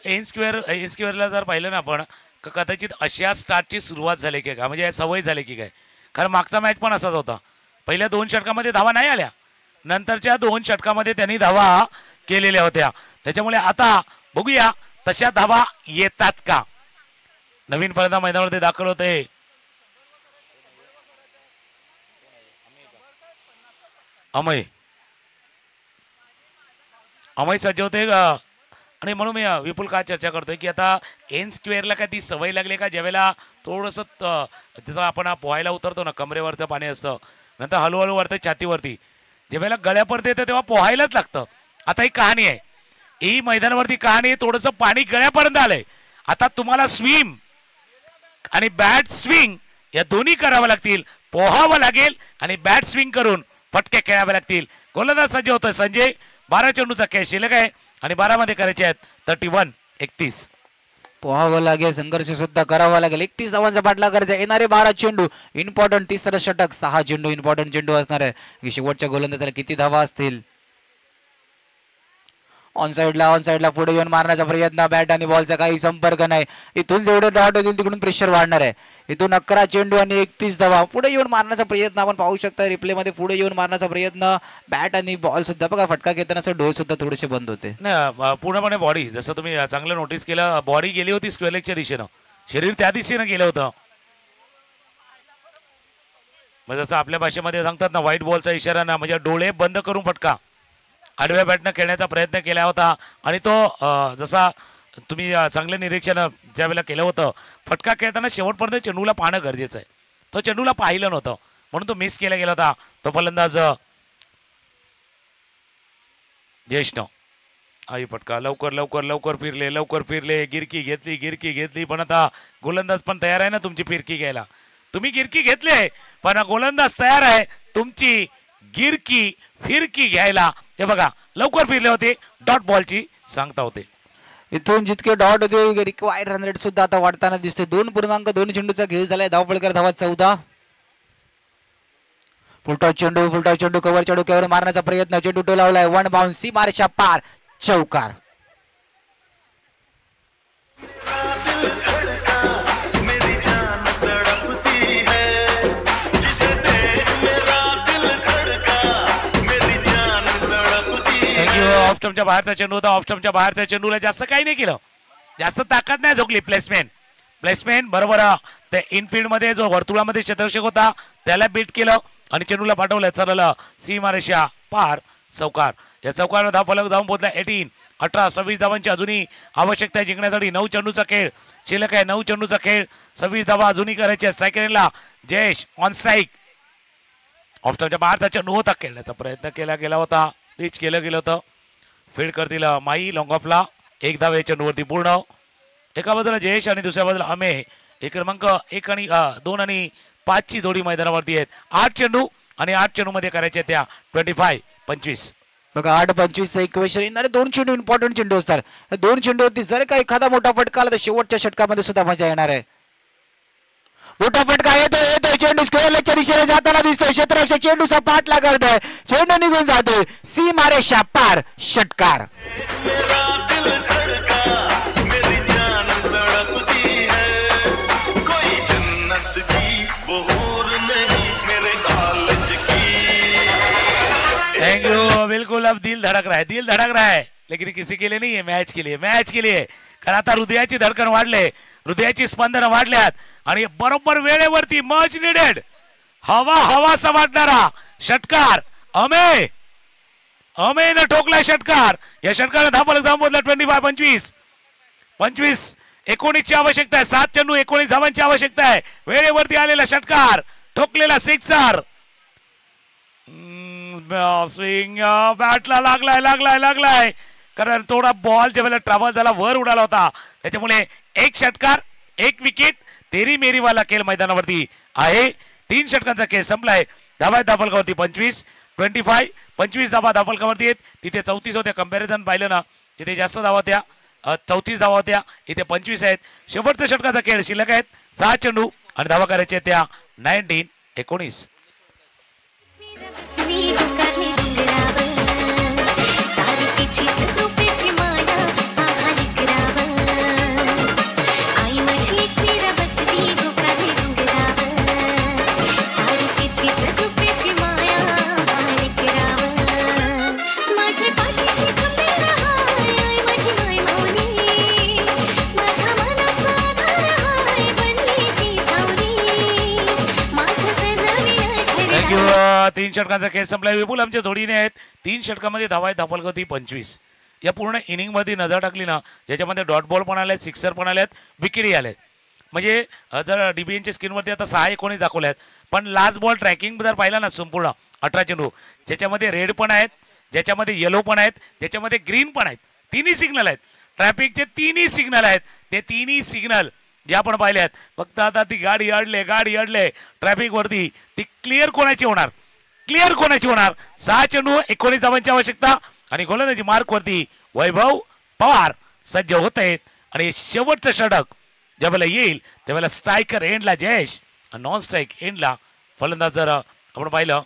एन स्क्वेअरला जर पाहिलं ना आपण कदाचित अशा स्टार्टची सुरुवात झाली की काय म्हणजे सवय झाली की काय. कारण मागचा मॅच पण असाच होता. पहिल्या 2 षटकामध्ये धावा नाही आल्या. नंतरच्या 2 षटकामध्ये त्यांनी धावा केलेल्या होत्या. त्याच्यामुळे आता बघूया तशा धावा येतात का. नवीन फलंदाज मैदानावरती दाखल होते. अमय सज्ज होते आणि म्हणून मी विपुल काय चर्चा करतोय की आता एन स्क्वेअरला काय ती सवय लागली का ज्यावेळेला थोडंसं जसं आपण पोहायला उतरतो ना कमरेवरचं पाणी असतं नंतर हळूहळू वरतं छातीवरती ज्यावेळेला गळ्यापर्यंत येतं तेव्हा पोहायलाच लागतं. आता ही कहाणी आहे. ही मैदानावरती कहाणी थोडंसं पाणी गळ्यापर्यंत आलंय. आता तुम्हाला स्विम आणि बॅट स्विंग या दोन्ही करावं लागतील. पोहावं लागेल आणि बॅट स्विंग करून फटके खेळावे लागतील. गोलंदाज सज्ज होतोय संजय. 12 चेंडूचा खेळ शिल्लक आहे आणि 12 मध्ये करायचे आहेत 31-31. पोहावं लागेल. संघर्ष सुद्धा करावा लागेल. 31 धावांचा पाठलाग करायचा. येणारे 12 चेंडू इम्पॉर्टंट. 3रं षटक 6 चेंडू इम्पॉर्टंट चेंडू असणार आहे. शेवटच्या गोलंदाजाला किती धावा असतील. ऑन साइडला पुढे येऊन मारण्याचा प्रयत्न. बॅट आणि बॉलचा काही संपर्क नाही. इथून जेवढे डॉट होतील तिकडून प्रेशर वाढणार आहे. इथून 11 चेंडू आणि 31 धावा. पुढे येऊन मारण्याचा प्रयत्न आपण पाहू शकता रिप्ले मध्ये. पुढे येऊन मारण्याचा प्रयत्न. बॅट आणि बॉल सुद्धा बघा फटका घेताना असं डोळे सुद्धा थोडेसे बंद होते. नाही पूर्णपणे बॉडी जसं तुम्ही चांगलं नोटीस केलं बॉडी गेली होती स्क्वेअर लेगच्या दिशेनं. शरीर त्या दिशेनं गेलं होतं. म्हणजे जसं आपल्या भाषेमध्ये सांगतात ना व्हाईट बॉलचा इशारा ना म्हणजे डोळे बंद करून फटका आडव्या बॅटनं खेळण्याचा प्रयत्न केला होता. आणि तो जसा तुम्ही चांगलं निरीक्षण ज्या वेळेला केलं होतं फटका खेळताना शेवटपर्यंत चेंडूला पाहणं गरजेचं आहे. तो चेंडूला पाहिलं नव्हतं म्हणून तो मिस केला गेला होता. तो फलंदाज जयेशनं आई फटका लवकर फिरले गिरकी घेतली पण आता गोलंदाज पण तयार आहे ना तुमची फिरकी घ्यायला. तुम्ही गिरकी घेतले पण गोलंदाज तयार आहे तुमची गिरकी फिरकी घ्यायला. हे बघा लवकर फिरले होते. डॉट बॉलची सांगता होते. इथून जितके डॉट होते रिक्वायर्ड रन रेट सुद्धा आता वाढताना दिसते. 2.2 चेंडूचा खेळ झालाय. धाव फलकार धावा 14. फुलटॉस चेंडू कव्हरच्या डोक्यावर मारण्याचा प्रयत्न. चेंडू टोलावलाय. 1 बाउन्स. सीमारेषा पार. चौकार. ऑफस्टमच्या बाहेरचा चेंडू होता. ऑफस्टमच्या बाहेरच्या चेंडूला जास्त काही नाही केलं. जास्त ताकद नाही झोकली. प्लेसमेंट बरोबर. ते इनफिल्ड मध्ये जो वर्तुळामध्ये क्षेत्ररक्षक होता त्याला बीट केलं आणि चेंडूला पाठवलं. चाललं सीमारेषा पार. चौकार. या चौकारला धाव फलक जाऊन पोहोचला. 18 26 धावांची अजूनही आवश्यकता आहे जिंकण्यासाठी. 9 चेंडूचा खेळ शिल्लक आहे. 9 चेंडूचा खेळ 26 धावा अजूनही करायचे. स्ट्रायकरला जयेश ऑन स्ट्राईक. ऑफस्टमच्या बाहेरचा चेंडू होता. खेळण्याचा प्रयत्न केला गेला होता. पिच केलं गेलं होतं. फील्ड करतील माई लॉंग ऑफला. एक धाव या चेंडूवरती पूर्ण. एका बाजूला जयेश आणि दुसऱ्या बाजूला अमेय. एक क्रमांक 1 आणि 2 आणि 5 ची जोडी मैदानावरती आहेत. 8 चेंडू आणि 8 चेंडू मध्ये करायचे त्या 25. बघा 8-25 इक्वेशन येणारे 2 चेंडू इम्पॉर्टंट चेंडू असतात. 2 चेंडूवरती जर का एखादा मोठा फटका आला तर शेवटच्या षटकामध्ये सुद्धा मजा येणार आहे. मोठा फटका येतोय चेंडू स्क्वेअरलेगच्या दिशेने जाताना दिसतोय. क्षेत्ररक्षक चेंडूचा पाठला करतोय. चेंडू निघून जातोय सीमारेषा पार. षटकार. Thank you. बिल्कुल अब दिल धड़क रहा है लेकिन किसी के लिए नहीं है, मैच के लिए. कारण आता हृदयाची धडकन वाढले, हृदयाची स्पंदन वाढल्यात आणि बरोबर वेळेवरती मच निडेड हवा वाटणारा षटकार अमेयने ठोकला षटकार. या षटकाने धावफलक थांबवला 25 19 ची आवश्यकता आहे. 7 चेंडू 19 धावांची आवश्यकता आहे. वेळेवरती आलेला षटकार, ठोकलेला सिक्सर. स्विंग बॅटला लागलाय कारण थोडा बॉल ज्यावेळेला ट्रॅव्हल झाला वर उडाला होता त्याच्यामुळे एक षटकार 1 विकेट. तेरी मेरी वाला खेळ मैदानावरती आहे. 3 षटकांचा खेळ संपलाय. धावा धावफलकावरती 25 धावा धावफलकावरती आहेत. तिथे 34 होत्या. कंपॅरिझन पाहिलं ना तिथे जास्त धावा होत्या, 34 धावा होत्या, इथे 25 आहेत. शेवटच्या षटकाचा खेळ शिल्लक आहेत. 6 चेंडू आणि धावा करायचे त्या 19. तीन षटकांचा खेळ संपला. विपुल आमच्या जोडीने आहेत. 3 षटकामध्ये धावा आहेत. धावफलक 25. या पूर्ण इनिंग मध्ये नजर टाकली ना ज्याच्यामध्ये डॉट बॉल पण आलेत, सिक्सर पण आलेत, विकेटही आलेत. म्हणजे जर डीबीएनच्या स्क्रीनवरती आता 6-19 दाखवले आहेत पण लास्ट बॉल ट्रॅकिंग जर पाहिला ना संपूर्ण 18 चेंडू ज्याच्यामध्ये रेड पण आहेत, ज्याच्यामध्ये येलो पण आहेत, ज्याच्यामध्ये ग्रीन पण आहेत. 3ही सिग्नल आहेत. ट्रॅफिकचे 3ही सिग्नल आहेत. ते 3ही सिग्नल जे आपण पाहिले आहेत. फक्त आता ती गाडी अडले ट्रॅफिक वरती ती क्लिअर कोणाची होणार 6 चेंडू 19 धावांची आवश्यकता आणि गोलंदाजी मार्क वरती वैभव पवार सज्ज होत आहेत. आणि शेवटचं षटक ज्यावेळेला येईल त्यावेळेला स्ट्रायकर एंडला जयेश आणि नॉन स्ट्राईक एंडला फलंदाज जर आपण पाहिलं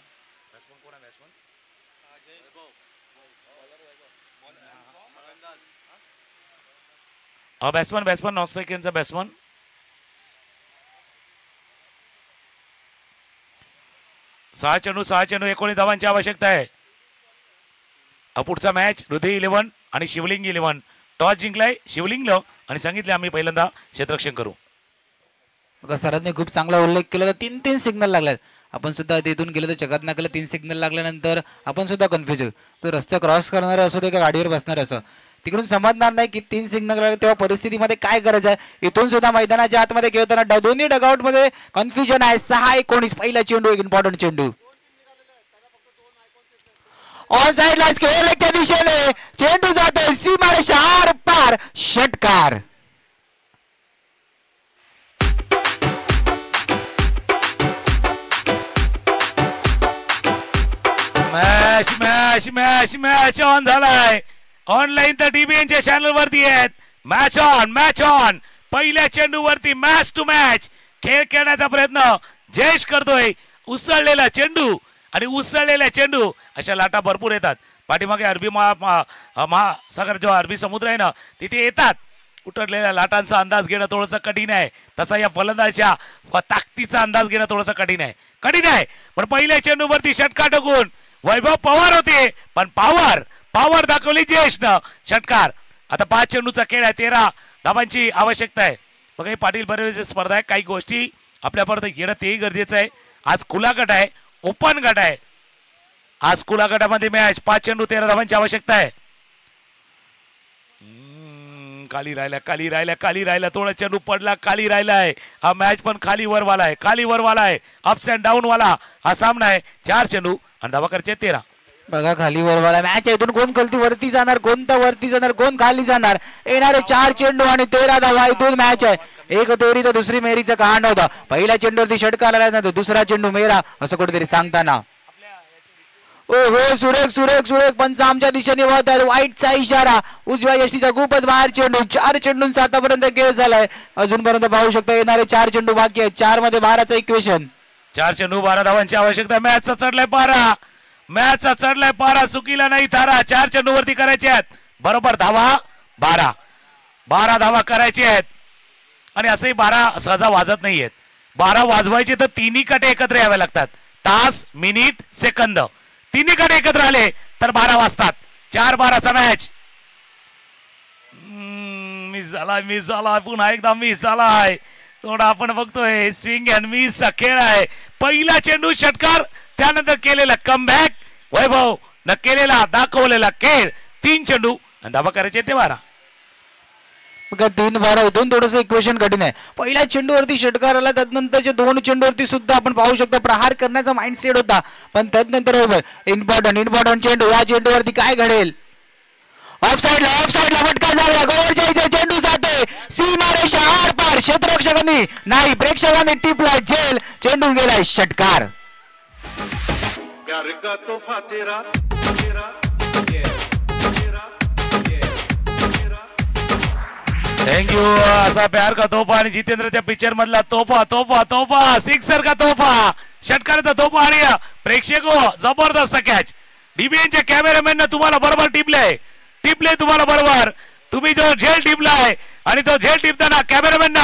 बॅट्समन नॉन स्ट्राईक एंडचा बॅट्समन. सहा चेंडू 19 धावांची आवश्यकता आहे. पुढचा मॅच हृदय 11 आणि शिवलिंग 11. टॉस जिंकलाय शिवलिंगला आणि सांगितले आम्ही पहिल्यांदा क्षेत्ररक्षण करू. बघा सरांनी खूप चांगला उल्लेख केला. तर 3 सिग्नल लागल्यात. आपण सुद्धा तिथून गेलो तर जगात ना केलं 3 सिग्नल लागल्यानंतर आपण सुद्धा कन्फ्युज होतो. तो रस्ते क्रॉस करणार असो ते का गाडीवर बसणार असो तिकडून समजणार नाही की 3 सिग्नल लागले तेव्हा परिस्थितीमध्ये काय गरज आहे. इथून सुद्धा मैदानाच्या आतमध्ये खेळताना दोन्ही डगआउट मध्ये कन्फ्युजन आहे. 6-19 पहिला चेंडू, एक इम्पॉर्टंट चेंडू ऑन साइड ला स्क्वेअरलेगच्या दिशेने चेंडू जातोय सीमारेषा आर पार. षटकार. मॅच ऑन झालाय. ऑनलाईन तर डीबीएनच्या चॅनल वरती आहेत. Match on. पहिल्या चेंडू वरती मॅच टू मॅच खेळ खेळण्याचा प्रयत्न जयेश करतोय. उसळलेला चेंडू आणि उसळलेल्या चेंडू अशा लाटा भरपूर येतात. पाठीमागे अरबी महासागर जो अरबी समुद्र आहे ना तिथे येतात. उतरलेल्या लाटांचा अंदाज घेणं थोडंसं कठीण आहे. तसा या फलंदाजाच्या ताकदीचा अंदाज घेणं थोडंसं कठीण आहे. पण पहिल्या चेंडूवरती षटकार टाकून वैभव पवार होते पण पॉवर दाखवली जयेशनं. षटकार. आता 5 चेंडूचा खेळ आहे. 13 धावांची आवश्यकता आहे. बघा ही पाटील बरेच स्पर्धा आहे. काही गोष्टी आपल्यापर्यंत येणं तेही गरजेचं आहे. आज खुला गट आहे, ओपन गट आहे. आज खुला गटामध्ये मॅच 5 चेंडू 13 धावांची आवश्यकता आहे. खाली राहिला थोडा चेंडू पडला. खाली राहिलाय. हा मॅच पण खाली वरवाला आहे. अप्स अँड डाऊन वाला हा सामना आहे. 4 चेंडू आणि धावा करायचे 13. बघा खाली वरवाला मॅच आहे. इथून कोण खालती वरती जाणार, कोणता वरती जाणार, कोण खाली जाणार. येणारे 4 चेंडू आणि 13 धावा. इथून मॅच आहे. एक तेरी तर दुसरी मेरीचा कांड होता. पहिल्या चेंडूवरती षटकार आला ना, तो दुसरा चेंडू मेरा असं कुठेतरी सांगताना. ओ हो सुरेख सुरेख सुरेख पंच आमच्या दिशेने वळत आहेत. वाईटचा इशारा. उजव्या यष्टीचा खूपच बाहेर चेंडू. 4 चेंडूंचा आतापर्यंत खेळ झालाय. अजूनपर्यंत पाहू शकता येणारे 4 चेंडू बाकी आहेत. 4 मध्ये 12चं इक्वेशन. 4 चेंडू 12 धावांची आवश्यकता. मॅचचा चढलाय पारा. मॅचचा चढलाय पारा. चुकीला नाही थारा. 4 चेंडू वरती करायचे आहेत. बरोबर धावा 12 धावा करायचे आहेत. आणि असंही 12 सहजा वाजत नाहीयेत. 12 वाजवायचे तर तिन्ही काटे एकत्र यावे लागतात. तास मिनिट सेकंद तिन्ही काटे एकत्र आले तर 12 वाजतात. 4-12चा मॅच. मिस झाला पुन्हा एकदा मिस झालाय. थोडा आपण बघतोय स्विंग अँड मिसचा खेळ आहे. पहिला चेंडू षटकार, त्यानंतर केलेला कमबॅक. वैभव न केलेला दाखवलेला खेळ. 3 चेंडू आणि धावा करायचे ते 12. 3-12 इथून थोडंसं इक्वेशन कठीण आहे. पहिल्या चेंडूवरती षटकार आला, त्यानंतरच्या 2 चेंडूवरती सुद्धा आपण पाहू शकतो प्रहार करण्याचा माइंडसेट होता. पण त्यानंतर इम्पॉर्टंट चेंडू. या चेंडूवरती काय घडेल. ऑफसाईडला फटका झाला. गोवरच्या इथे चेंडू जाते सीमारेषा आर पार. क्षेत्ररक्षकांनी नाही, प्रेक्षकांनी टिपला झेल. चेंडू गेलाय षटकार. थँक्यू. असा प्यार का तोफा आणि जितेंद्रच्या पिक्चर मधला तोफा सिक्सर का तोफा, षटकाराचा तोफा आणि प्रेक्षक जबरदस्त कॅच. डीबीएनच्या कॅमेरामॅन तुम्हाला बरोबर टिपले तुम्हाला बरोबर. तुम्ही जो झेल टिपलाय आणि तो झेल टिपताना कॅमेरामॅन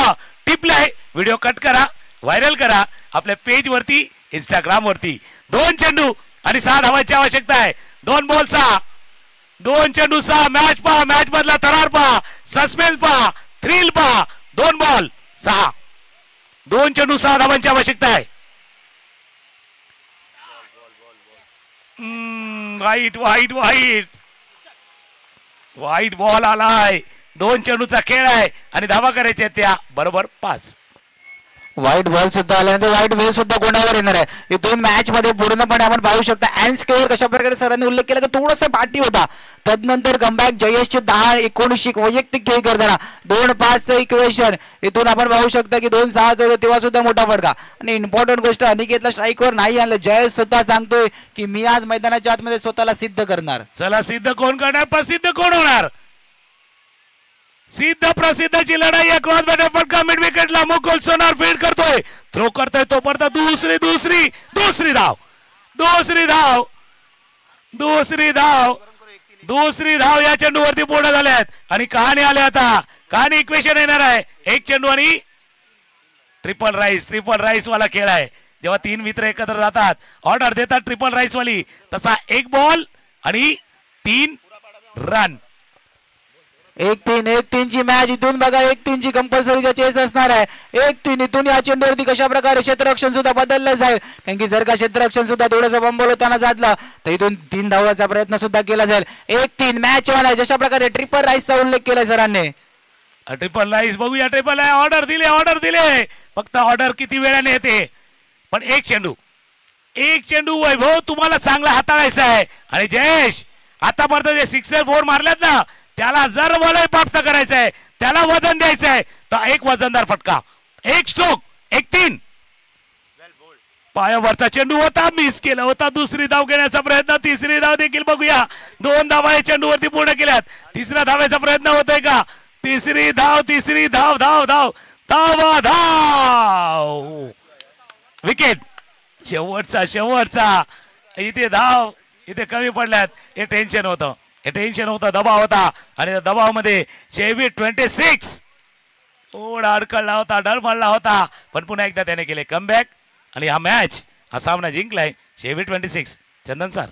टिपलाय. व्हिडिओ कट करा, व्हायरल करा आपल्या पेज वरती, इंस्टाग्राम वरती. 2 चेंडू आणि 6 धावांची आवश्यकता आहे. 2 बॉल 6, 2 चेंडू 6. मॅच पहा, मॅच मधला थरार पहा, सस्पेन्स पहा, थ्रिल पहा. 2 बॉल 6, 2 चेंडू 6 धावांची आवश्यकता आहे. वाईट बॉल आलाय. 2 चेंडूचा खेळ आहे आणि धावा करायच्या त्या बरोबर 5. व्हाईट बॉल सुद्धा आल्यानंतर व्हाईट वेल सुद्धा कोणावर येणार आहे. इथून मॅच मध्ये पूर्णपणे आपण पाहू शकता अँड स्कोअर कशा प्रकारे सरांनी उल्लेख केला की थोडंसं पाठी होता. तदनंतर कमबॅक जयेशचे 10-19 वैयक्तिक खेळ करताना 2-5चं इक्वेशन. इथून आपण पाहू शकता की 2-6चं होतं तेव्हा सुद्धा मोठा फटका. आणि इम्पॉर्टंट गोष्ट अनिकेतला स्ट्राईकवर नाही आणलं. जयेश सुद्धा सांगतोय की मी आज मैदानाच्या आतमध्ये स्वतःला सिद्ध करणार. चला सिद्ध कोण करणार, प्रसिद्ध कोण होणार. सिद्ध प्रसिद्धची लढाई आहे. क्रॉस बॅटर फटका मिड विकेटला. मुकुल सोनार फील्ड करतोय, थ्रो करतोय तोपर्यंत दुसरी धाव या चेंडूवरती पूर्ण झाल्यात आणि कहाणी आले. आता कहाणी इक्वेशन येणार आहे. 1 चेंडू आणि ट्रिपल राईस वाला खेळ आहे. जेव्हा 3 मित्र एकत्र जातात, ऑर्डर देतात ट्रिपल राईस वाली, तसा 1 बॉल आणि 3 रन. 1-3 ची मॅच. इथून बघा 1-3 ची कंपल्सरीचा चेस असणार आहे. 1-3 इथून या चेंडूवरती कशा प्रकारे क्षेत्ररक्षण सुद्धा बदललं जाईल. कारण की जर का क्षेत्ररक्षण सुद्धा थोडंसं बंबल होताना जातलं तर इथून 3 धावाचा प्रयत्न सुद्धा केला जाईल. 1-3 मॅच ऑन आहे. जशा प्रकारे ट्रिपल राईसचा उल्लेख केलाय सरांनी. ट्रिपल राईस बघूया. ट्रिपल आहे. ऑर्डर दिले. फक्त ऑर्डर किती वेळाने येते. पण 1 चेंडू वैभव तुम्हाला चांगला हाताळायचा आहे. आणि जयेश आतापर्यंत जे 6-4 मारल्यात ना, त्याला जर वलय प्राप्त करायचं आहे, त्याला वजन द्यायचं आहे, तर 1 वजनदार फटका, 1 स्ट्रोक, 1-3. पायावरचा चेंडू होता, मिस केला होता. दुसरी धाव घेण्याचा प्रयत्न, तिसरी धाव देखील बघूया. 2 धावा या चेंडूवरती पूर्ण केल्यात. तिसऱ्या धावेचा प्रयत्न होतोय का. तिसरी धाव विकेट. शेवटचा इथे धाव इथे कमी पडल्यात. हे टेन्शन होतं, दबाव होता. आणि त्या दबावामध्ये शेवी 26 थोडा अडकळला होता, डळमळला होता. पण पुन्हा एकदा त्याने केले कमबॅक आणि हा सामना जिंकलाय शेवी 26. चंदन सर.